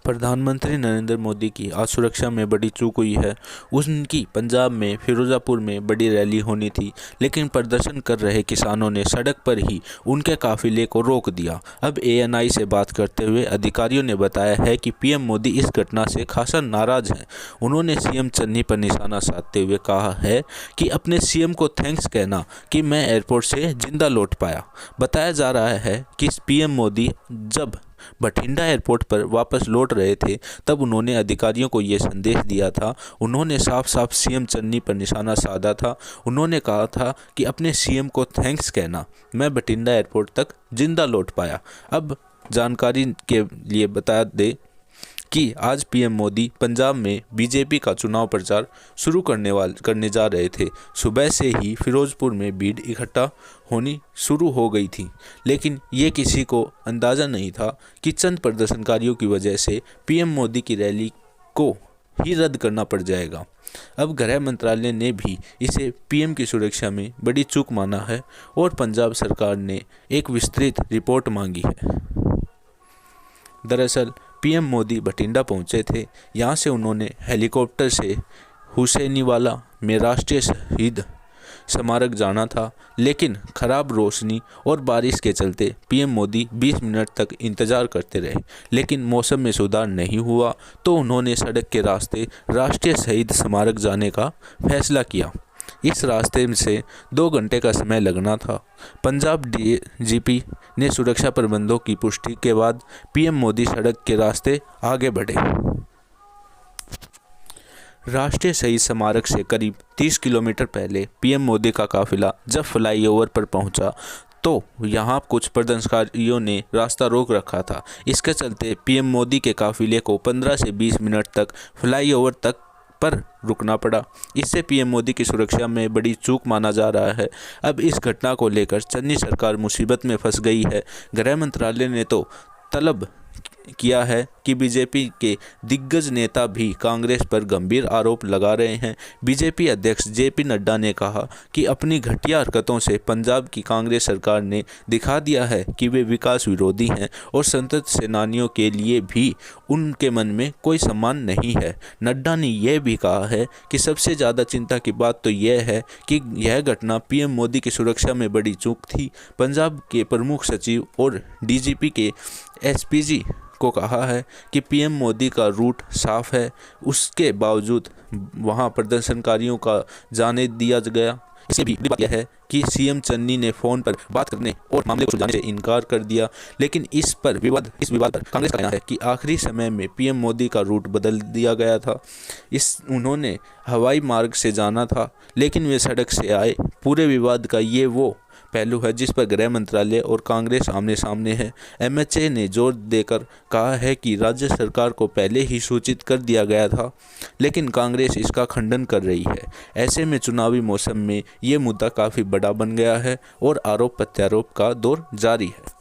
प्रधानमंत्री नरेंद्र मोदी की आज सुरक्षा में बड़ी चूक हुई है। उनकी पंजाब में फिरोजापुर में बड़ी रैली होनी थी, लेकिन प्रदर्शन कर रहे किसानों ने सड़क पर ही उनके काफिले को रोक दिया। अब एएनआई से बात करते हुए अधिकारियों ने बताया है कि पीएम मोदी इस घटना से खासा नाराज हैं। उन्होंने सीएम चन्नी पर निशाना साधते हुए कहा है कि अपने सीएम को थैंक्स कहना कि मैं एयरपोर्ट से जिंदा लौट पाया। बताया जा रहा है कि पीएम मोदी जब बठिंडा एयरपोर्ट पर वापस लौट रहे थे तब उन्होंने अधिकारियों को ये संदेश दिया था। उन्होंने साफ साफ सीएम चन्नी पर निशाना साधा था। उन्होंने कहा था कि अपने सीएम को थैंक्स कहना, मैं बठिंडा एयरपोर्ट तक जिंदा लौट पाया। अब जानकारी के लिए बता दें कि आज पीएम मोदी पंजाब में बीजेपी का चुनाव प्रचार शुरू करने जा रहे थे। सुबह से ही फिरोजपुर में भीड़ इकट्ठा होनी शुरू हो गई थी, लेकिन ये किसी को अंदाज़ा नहीं था कि चंद प्रदर्शनकारियों की वजह से पीएम मोदी की रैली को ही रद्द करना पड़ जाएगा। अब गृह मंत्रालय ने भी इसे पीएम की सुरक्षा में बड़ी चूक माना है और पंजाब सरकार ने एक विस्तृत रिपोर्ट मांगी है। दरअसल पीएम मोदी बठिंडा पहुंचे थे। यहां से उन्होंने हेलीकॉप्टर से हुसैनीवाला में राष्ट्रीय शहीद स्मारक जाना था, लेकिन खराब रोशनी और बारिश के चलते पीएम मोदी 20 मिनट तक इंतजार करते रहे, लेकिन मौसम में सुधार नहीं हुआ तो उन्होंने सड़क के रास्ते राष्ट्रीय शहीद स्मारक जाने का फैसला किया। इस रास्ते से 2 घंटे का समय लगना था। पंजाब डीजीपी ने सुरक्षा प्रबंधों की पुष्टि के बाद पीएम मोदी सड़क के रास्ते आगे बढ़े। राष्ट्रीय शहीद स्मारक से करीब 30 किलोमीटर पहले पीएम मोदी का काफिला जब फ्लाईओवर पर पहुंचा तो यहां कुछ प्रदर्शनकारियों ने रास्ता रोक रखा था। इसके चलते पीएम मोदी के काफिले को 15 से 20 मिनट तक फ्लाईओवर तक पर रुकना पड़ा। इससे पीएम मोदी की सुरक्षा में बड़ी चूक माना जा रहा है। अब इस घटना को लेकर चन्नी सरकार मुसीबत में फंस गई है। गृह मंत्रालय ने तो तलब किया है कि बीजेपी के दिग्गज नेता भी कांग्रेस पर गंभीर आरोप लगा रहे हैं। बीजेपी अध्यक्ष जेपी नड्डा ने कहा कि अपनी घटिया हरकतों से पंजाब की कांग्रेस सरकार ने दिखा दिया है कि वे विकास विरोधी हैं और स्वतंत्रता सेनानियों के लिए भी उनके मन में कोई सम्मान नहीं है। नड्डा ने यह भी कहा है कि सबसे ज़्यादा चिंता की बात तो यह है कि यह घटना पीएम मोदी की सुरक्षा में बड़ी चूक थी। पंजाब के प्रमुख सचिव और डीजीपी के एसपीजी को कहा है कि पीएम मोदी का रूट साफ है, उसके बावजूद वहां प्रदर्शनकारियों का जाने दिया गया। इससे भी बात यह है कि सीएम चन्नी ने फोन पर बात करने और मामले को सुलझाने से इनकार कर दिया, लेकिन इस विवाद पर कांग्रेस का कहना है कि आखिरी समय में पीएम मोदी का रूट बदल दिया गया था। उन्होंने हवाई मार्ग से जाना था, लेकिन वे सड़क से आए। पूरे विवाद का ये वो पहलू है जिस पर गृह मंत्रालय और कांग्रेस आमने सामने है। एमएचए ने जोर देकर कहा है कि राज्य सरकार को पहले ही सूचित कर दिया गया था, लेकिन कांग्रेस इसका खंडन कर रही है। ऐसे में चुनावी मौसम में ये मुद्दा काफ़ी बड़ा बन गया है और आरोप प्रत्यारोप का दौर जारी है।